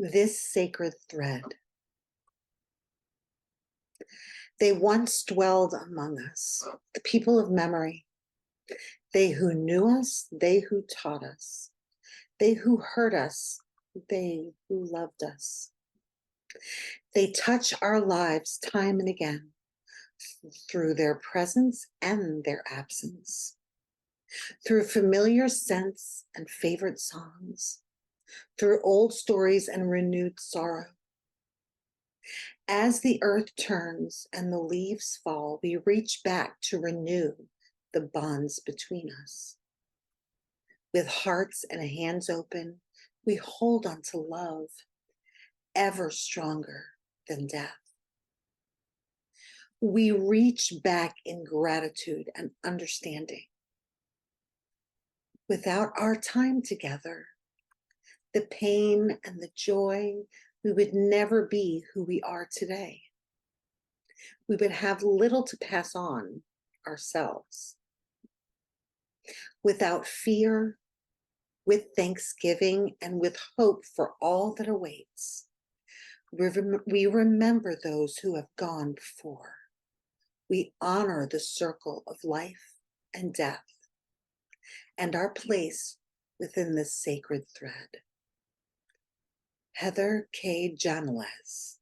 this sacred thread. They once dwelled among us, the people of memory. They who knew us, they who taught us, they who hurt us, they who loved us. They touch our lives time and again through their presence and their absence, through familiar scents and favorite songs, through old stories and renewed sorrow. As the earth turns and the leaves fall, we reach back to renew the bonds between us. With hearts and hands open, we hold on to love, ever stronger than death. We reach back in gratitude and understanding. Without our time together, the pain and the joy, we would never be who we are today. We would have little to pass on ourselves. Without fear, with thanksgiving, and with hope for all that awaits, we remember those who have gone before. We honor the circle of life and death and our place within this sacred thread. Heather K. Janelez.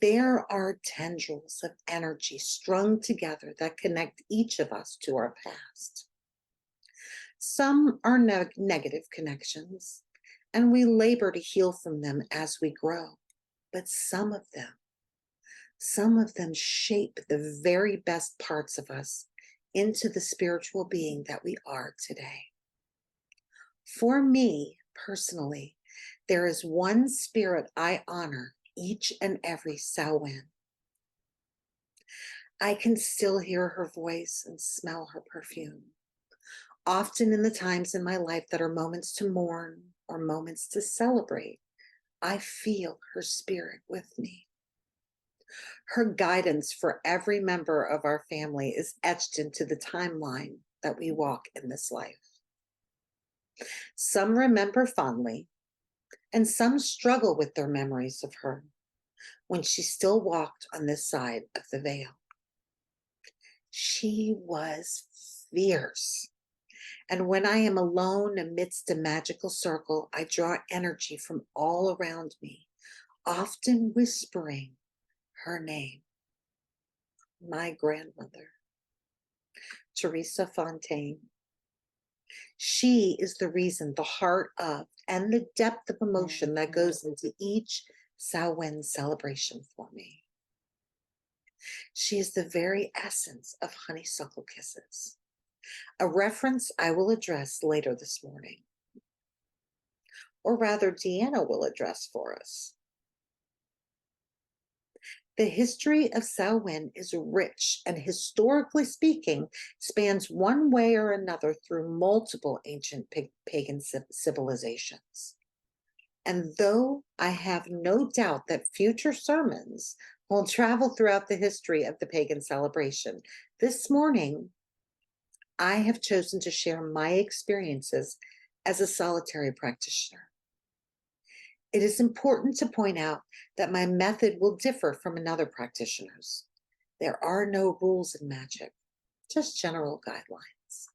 There are tendrils of energy strung together that connect each of us to our past. Some are negative connections, and we labor to heal from them as we grow. But some of them shape the very best parts of us into the spiritual being that we are today. For me, personally, there is one spirit I honor each and every Samhain. I can still hear her voice and smell her perfume. Often in the times in my life that are moments to mourn or moments to celebrate, I feel her spirit with me. Her guidance for every member of our family is etched into the timeline that we walk in this life. Some remember fondly, and some struggle with their memories of her when she still walked on this side of the veil. She was fierce. And when I am alone amidst a magical circle, I draw energy from all around me, often whispering her name. My grandmother, Teresa Fontaine. She is the reason, the heart of, and the depth of emotion that goes into each Samhain celebration for me. She is the very essence of honeysuckle kisses, a reference I will address later this morning. Or rather, Deanna will address for us. The history of Samhain is rich and, historically speaking, spans one way or another through multiple ancient pagan civilizations. And though I have no doubt that future sermons will travel throughout the history of the pagan celebration, this morning I have chosen to share my experiences as a solitary practitioner. It is important to point out that my method will differ from another practitioner's. There are no rules in magic, just general guidelines.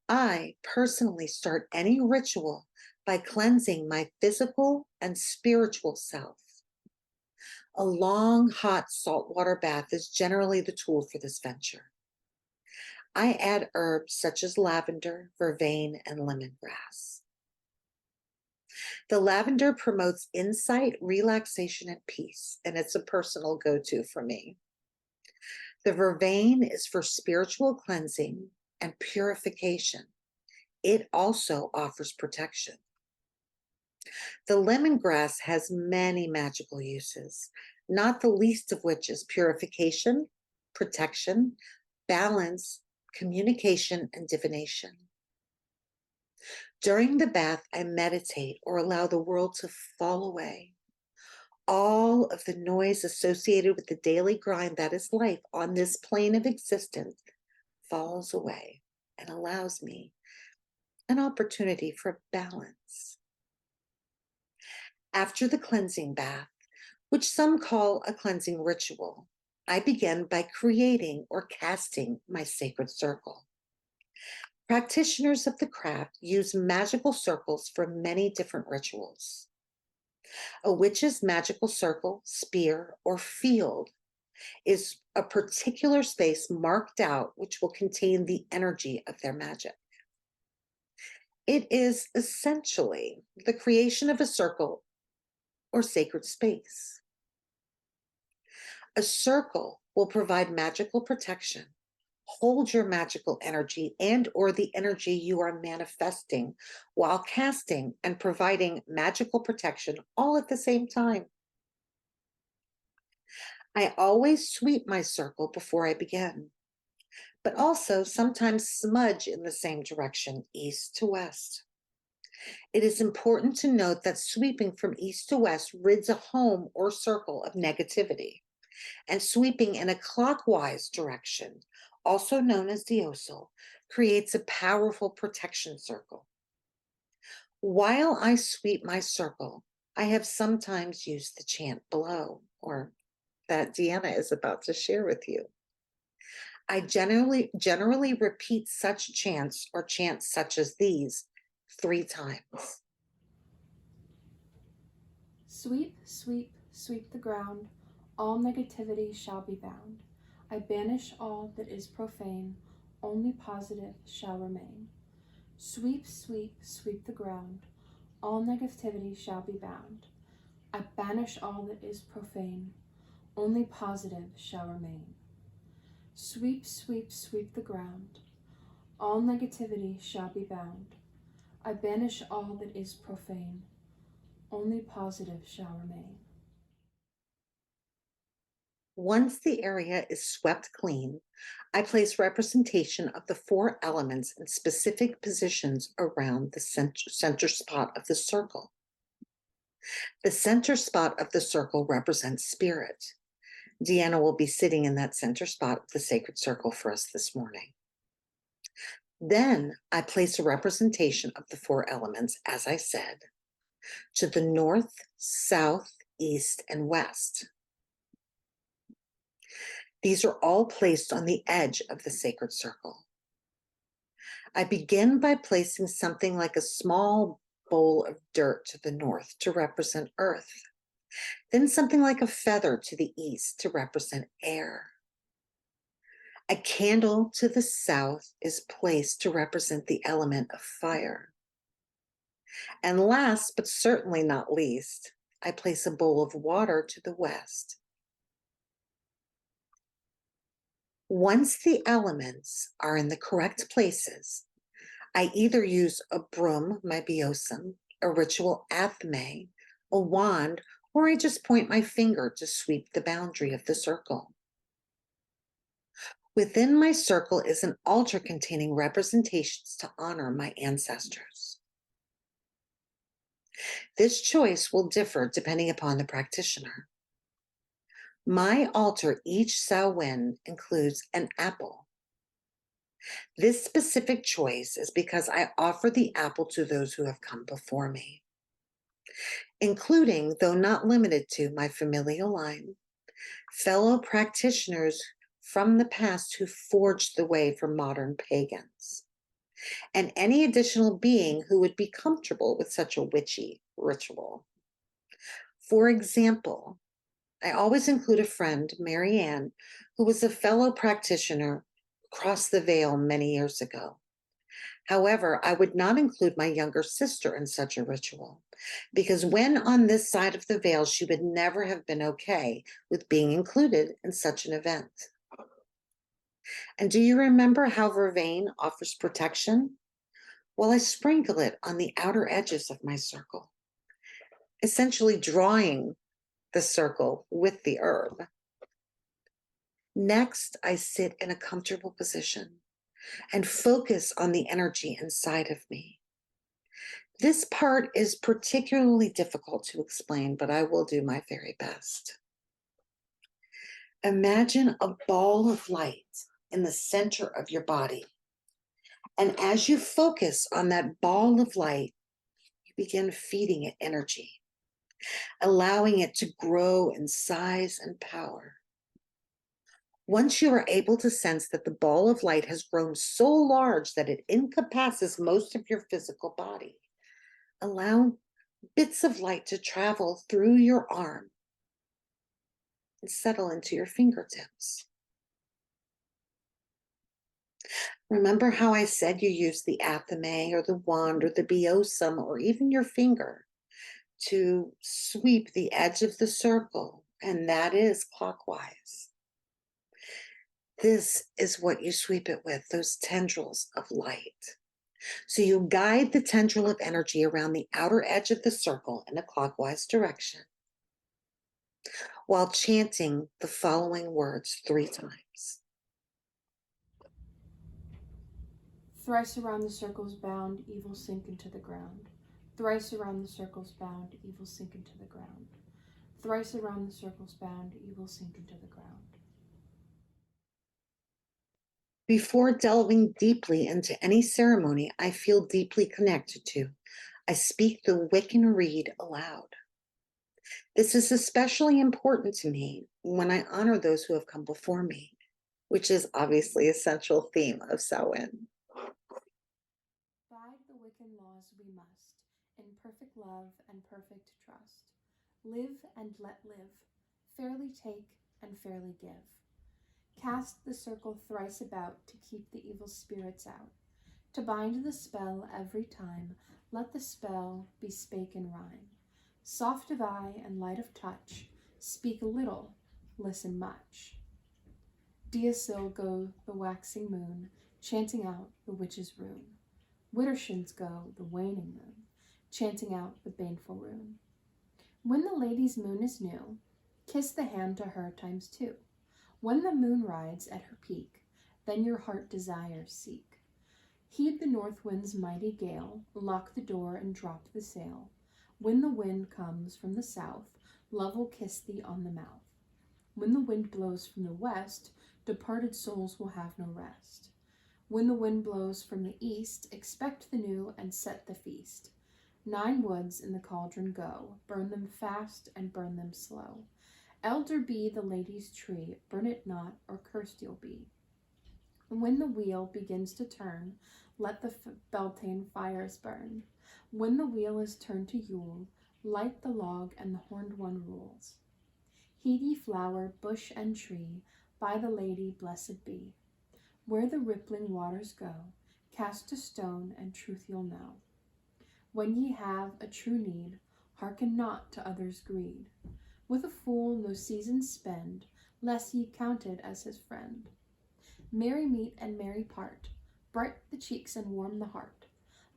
I personally start any ritual by cleansing my physical and spiritual self. A long, hot saltwater bath is generally the tool for this venture. I add herbs such as lavender, vervain, and lemongrass. The lavender promotes insight, relaxation, and peace, and it's a personal go-to for me. The vervain is for spiritual cleansing and purification. It also offers protection. The lemongrass has many magical uses, not the least of which is purification, protection, balance, communication, and divination. During the bath, I meditate or allow the world to fall away. All of the noise associated with the daily grind that is life on this plane of existence falls away and allows me an opportunity for balance. After the cleansing bath, which some call a cleansing ritual, I begin by creating or casting my sacred circle. Practitioners of the craft use magical circles for many different rituals. A witch's magical circle, spear, or field is a particular space marked out which will contain the energy of their magic. It is essentially the creation of a circle or sacred space. A circle will provide magical protection, hold your magical energy and or the energy you are manifesting while casting and providing magical protection all at the same time. I always sweep my circle before I begin, but also sometimes smudge in the same direction, east to west. It is important to note that sweeping from east to west rids a home or circle of negativity, and sweeping in a clockwise direction, also known as diosel, creates a powerful protection circle. While I sweep my circle, I have sometimes used the chant below, or that Deanna is about to share with you. I generally repeat such chants or chants such as these 3 times. Sweep, sweep, sweep the ground, all negativity shall be bound. I banish all that is profane, only positive shall remain. Sweep, sweep, sweep the ground, all negativity shall be bound. I banish all that is profane, only positive shall remain. Sweep, sweep, sweep the ground, all negativity shall be bound. I banish all that is profane, only positive shall remain. Once the area is swept clean, I place representation of the 4 elements in specific positions around the center spot of the circle. The center spot of the circle represents spirit. Deanna will be sitting in that center spot of the sacred circle for us this morning. Then I place a representation of the 4 elements, as I said, to the north, south, east, and west. These are all placed on the edge of the sacred circle. I begin by placing something like a small bowl of dirt to the north to represent earth, then something like a feather to the east to represent air. A candle to the south is placed to represent the element of fire. And last, but certainly not least, I place a bowl of water to the west. Once the elements are in the correct places, I either use a broom, my biosum, a ritual athame, a wand, or I just point my finger to sweep the boundary of the circle. Within my circle is an altar containing representations to honor my ancestors. This choice will differ depending upon the practitioner. My altar each Samhain includes an apple. This specific choice is because I offer the apple to those who have come before me, including, though not limited to, my familial line, fellow practitioners from the past who forged the way for modern pagans, and any additional being who would be comfortable with such a witchy ritual. For example, I always include a friend, Mary Ann, who was a fellow practitioner across the veil many years ago. However, I would not include my younger sister in such a ritual, because when on this side of the veil, she would never have been okay with being included in such an event. And do you remember how vervain offers protection? Well, I sprinkle it on the outer edges of my circle, essentially drawing the circle with the herb. Next, I sit in a comfortable position and focus on the energy inside of me. This part is particularly difficult to explain, but I will do my very best. Imagine a ball of light in the center of your body, And as you focus on that ball of light, you begin feeding it energy, allowing it to grow in size and power. Once you are able to sense that the ball of light has grown so large that it encompasses most of your physical body, allow bits of light to travel through your arm and settle into your fingertips. Remember how I said you use the athame or the wand or the biosum or even your finger to sweep the edge of the circle, and that is clockwise. This is what you sweep it with, those tendrils of light. So you guide the tendril of energy around the outer edge of the circle in a clockwise direction while chanting the following words 3 times. Thrice around the circles bound, evil sink into the ground. Thrice around the circles bound, evil sink into the ground. Thrice around the circles bound, evil sink into the ground. Before delving deeply into any ceremony I feel deeply connected to, I speak the Wiccan read aloud. This is especially important to me when I honor those who have come before me, which is obviously a central theme of Samhain. Abide the Wiccan laws we must, in perfect love and perfect trust. Live and let live, fairly take and fairly give. Cast the circle thrice about to keep the evil spirits out. To bind the spell every time, let the spell be spake in rhyme. Soft of eye and light of touch, speak little, listen much. Deasil go the waxing moon, chanting out the witch's rune. Widdershins go the waning moon, chanting out the baneful rune. When the lady's moon is new, kiss the hand to her times 2. When the moon rides at her peak, then your heart desires seek. Heed the north wind's mighty gale, lock the door and drop the sail. When the wind comes from the south, love will kiss thee on the mouth. When the wind blows from the west, departed souls will have no rest. When the wind blows from the east, expect the new and set the feast. 9 woods in the cauldron go, burn them fast and burn them slow. Elder be the lady's tree, burn it not, or cursed you'll be. When the wheel begins to turn, let the Beltane fires burn. When the wheel is turned to Yule, light the log and the horned one rules. Heed ye flower, bush, and tree, by the lady blessed be. Where the rippling waters go, cast a stone and truth you'll know. When ye have a true need, hearken not to others' greed. With a fool no season spend, lest ye count it as his friend. Merry meet and merry part, bright the cheeks and warm the heart.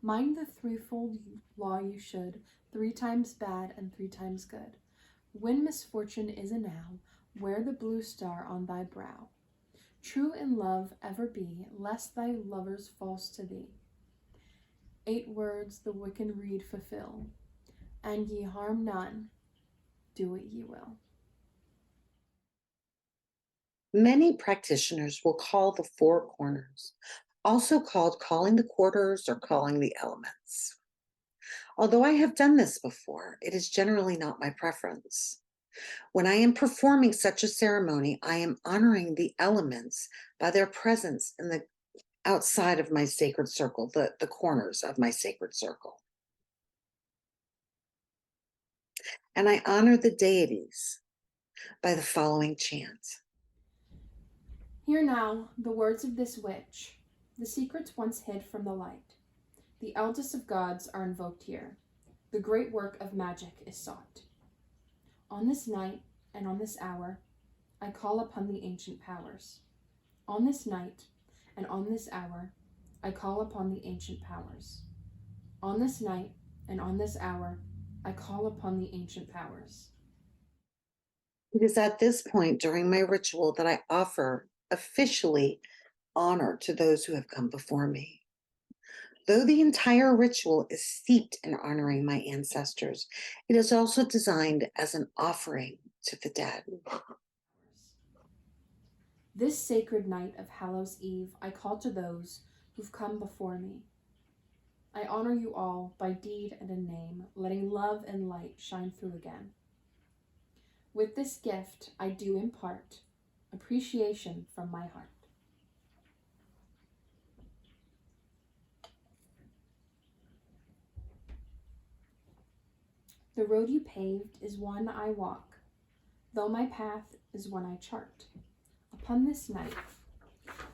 Mind the threefold law you should, 3 times bad and 3 times good. When misfortune is enow, wear the blue star on thy brow. True in love ever be, lest thy lovers false to thee. 8 words the Wiccan reed fulfill, and ye harm none, do what ye will. Many practitioners will call the 4 corners, also called calling the quarters or calling the elements. Although I have done this before, it is generally not my preference. When I am performing such a ceremony, I am honoring the elements by their presence in the outside of my sacred circle, the corners of my sacred circle. And I honor the deities by the following chant. Hear now the words of this witch, the secrets once hid from the light. The eldest of gods are invoked here. The great work of magic is sought. On this night and on this hour, I call upon the ancient powers. On this night and on this hour, I call upon the ancient powers. On this night and on this hour, I call upon the ancient powers. It is at this point during my ritual that I offer officially honor to those who have come before me. Though the entire ritual is steeped in honoring my ancestors, it is also designed as an offering to the dead. This sacred night of Hallows Eve, I call to those who've come before me. I honor you all by deed and in name, letting love and light shine through again. With this gift, I do impart appreciation from my heart. The road you paved is one I walk, though my path is one I chart. Upon this night,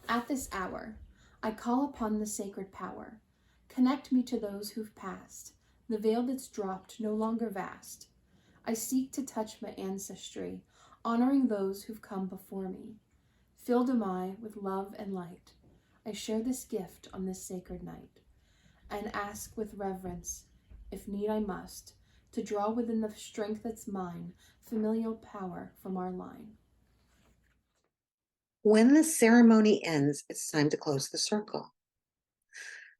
at this hour, I call upon the sacred power. Connect me to those who've passed, the veil that's dropped, no longer vast. I seek to touch my ancestry, honoring those who've come before me. Filled am I with love and light. I share this gift on this sacred night, and ask with reverence, if need I must, to draw within the strength that's mine, familial power from our line. When the ceremony ends, it's time to close the circle.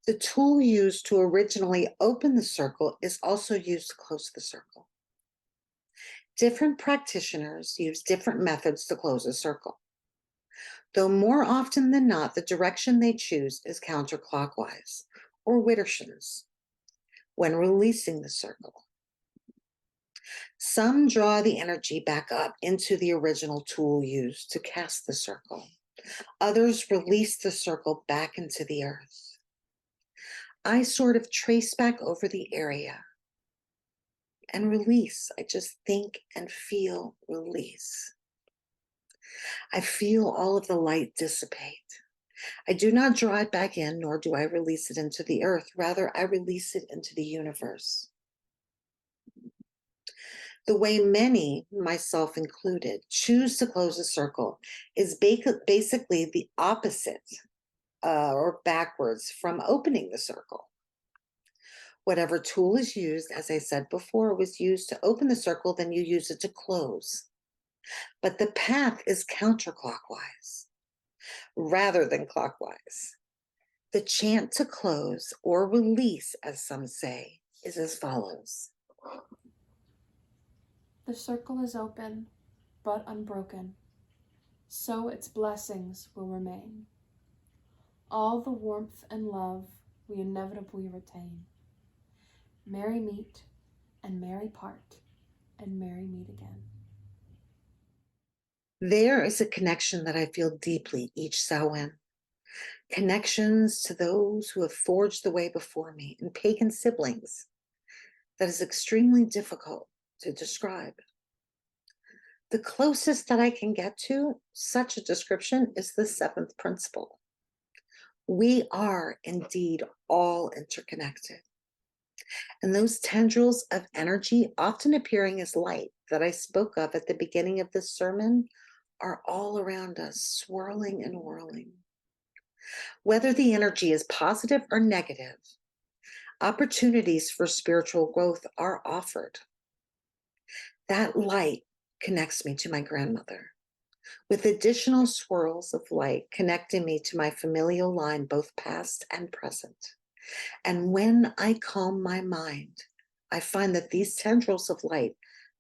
The tool used to originally open the circle is also used to close the circle. Different practitioners use different methods to close a circle, though more often than not, the direction they choose is counterclockwise or Widdershins when releasing the circle. Some draw the energy back up into the original tool used to cast the circle. Others release the circle back into the earth. I sort of trace back over the area and release. I just think and feel release. I feel all of the light dissipate. I do not draw it back in, nor do I release it into the earth. Rather, I release it into the universe. The way many, myself included, choose to close a circle is basically the opposite or backwards from opening the circle. Whatever tool is used, as I said before, was used to open the circle, then you use it to close. But the path is counterclockwise rather than clockwise. The chant to close or release, as some say, is as follows. The circle is open, but unbroken, so its blessings will remain. All the warmth and love we inevitably retain. Merry meet, and merry part, and merry meet again. There is a connection that I feel deeply each Samhain. Connections to those who have forged the way before me and pagan siblings that is extremely difficult to describe. The closest that I can get to such a description is the seventh principle. We are indeed all interconnected. And those tendrils of energy, often appearing as light that I spoke of at the beginning of this sermon, are all around us, swirling and whirling. Whether the energy is positive or negative, opportunities for spiritual growth are offered. That light connects me to my grandmother, with additional swirls of light connecting me to my familial line, both past and present. And when I calm my mind, I find that these tendrils of light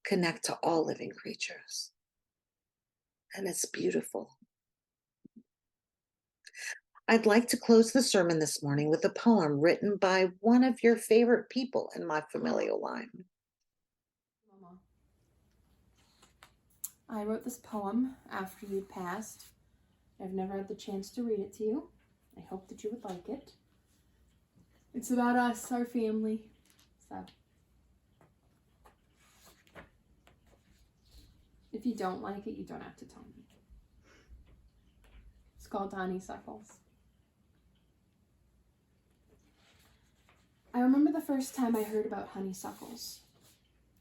connect to all living creatures. And it's beautiful. I'd like to close the sermon this morning with a poem written by one of your favorite people in my familial line. Mama. I wrote this poem after you'd passed. I've never had the chance to read it to you. I hope that you would like it. It's about us, our family. So, if you don't like it, you don't have to tell me. It's called Honeysuckles. I remember the first time I heard about honeysuckles.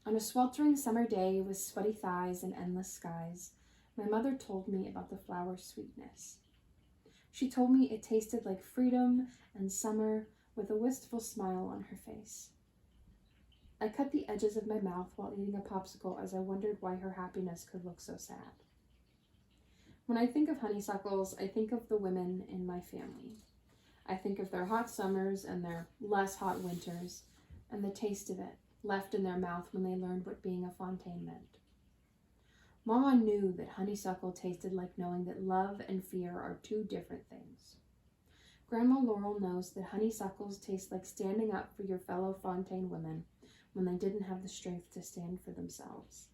On a sweltering summer day with sweaty thighs and endless skies, my mother told me about the flower's sweetness. She told me it tasted like freedom and summer with a wistful smile on her face. I cut the edges of my mouth while eating a popsicle as I wondered why her happiness could look so sad. When I think of honeysuckles, I think of the women in my family. I think of their hot summers and their less hot winters, and the taste of it left in their mouth when they learned what being a fontaine meant. Mama knew that honeysuckle tasted like knowing that love and fear are two different things. Grandma Laurel knows that honeysuckles taste like standing up for your fellow Fontaine women when they didn't have the strength to stand for themselves.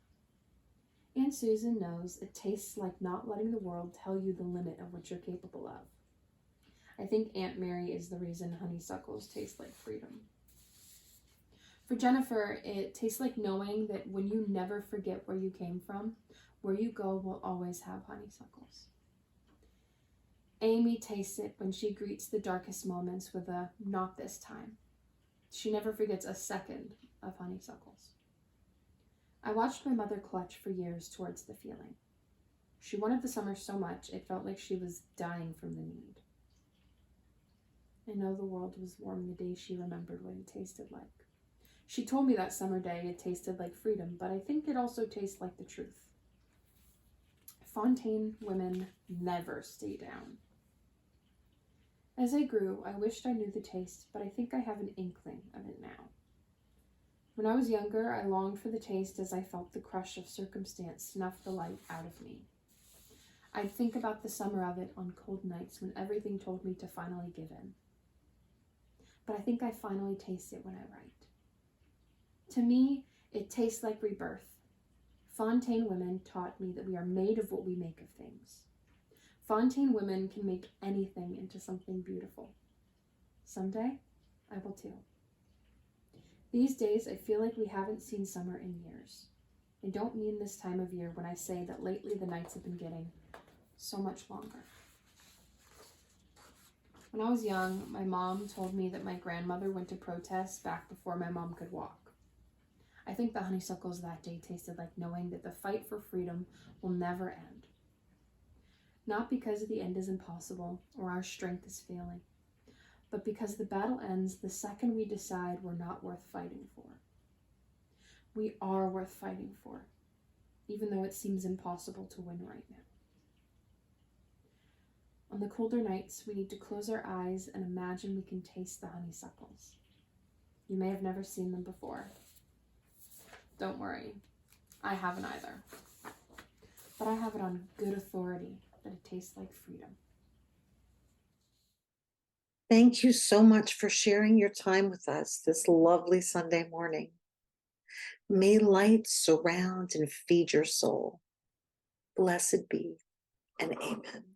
Aunt Susan knows it tastes like not letting the world tell you the limit of what you're capable of. I think Aunt Mary is the reason honeysuckles taste like freedom. For Jennifer, it tastes like knowing that when you never forget where you came from, where you go will always have honeysuckles. Amy tastes it when she greets the darkest moments with a "not this time." She never forgets a second of honeysuckles. I watched my mother clutch for years towards the feeling. She wanted the summer so much it felt like she was dying from the need. I know the world was warm the day she remembered what it tasted like. She told me that summer day it tasted like freedom, but I think it also tastes like the truth. Fontaine women never stay down. As I grew, I wished I knew the taste, but I think I have an inkling of it now. When I was younger, I longed for the taste as I felt the crush of circumstance snuff the light out of me. I'd think about the summer of it on cold nights when everything told me to finally give in. But I think I finally taste it when I write. To me, it tastes like rebirth. Fontaine women taught me that we are made of what we make of things. Fontaine women can make anything into something beautiful. Someday, I will too. These days, I feel like we haven't seen summer in years. I don't mean this time of year when I say that lately the nights have been getting so much longer. When I was young, my mom told me that my grandmother went to protest back before my mom could walk. I think the honeysuckles that day tasted like knowing that the fight for freedom will never end. Not because the end is impossible or our strength is failing, but because the battle ends the second we decide we're not worth fighting for. We are worth fighting for, even though it seems impossible to win right now. On the colder nights, we need to close our eyes and imagine we can taste the honeysuckles. You may have never seen them before. Don't worry, I haven't either. But I have it on good authority that it tastes like freedom. Thank you so much for sharing your time with us this lovely Sunday morning. May light surround and feed your soul. Blessed be and amen.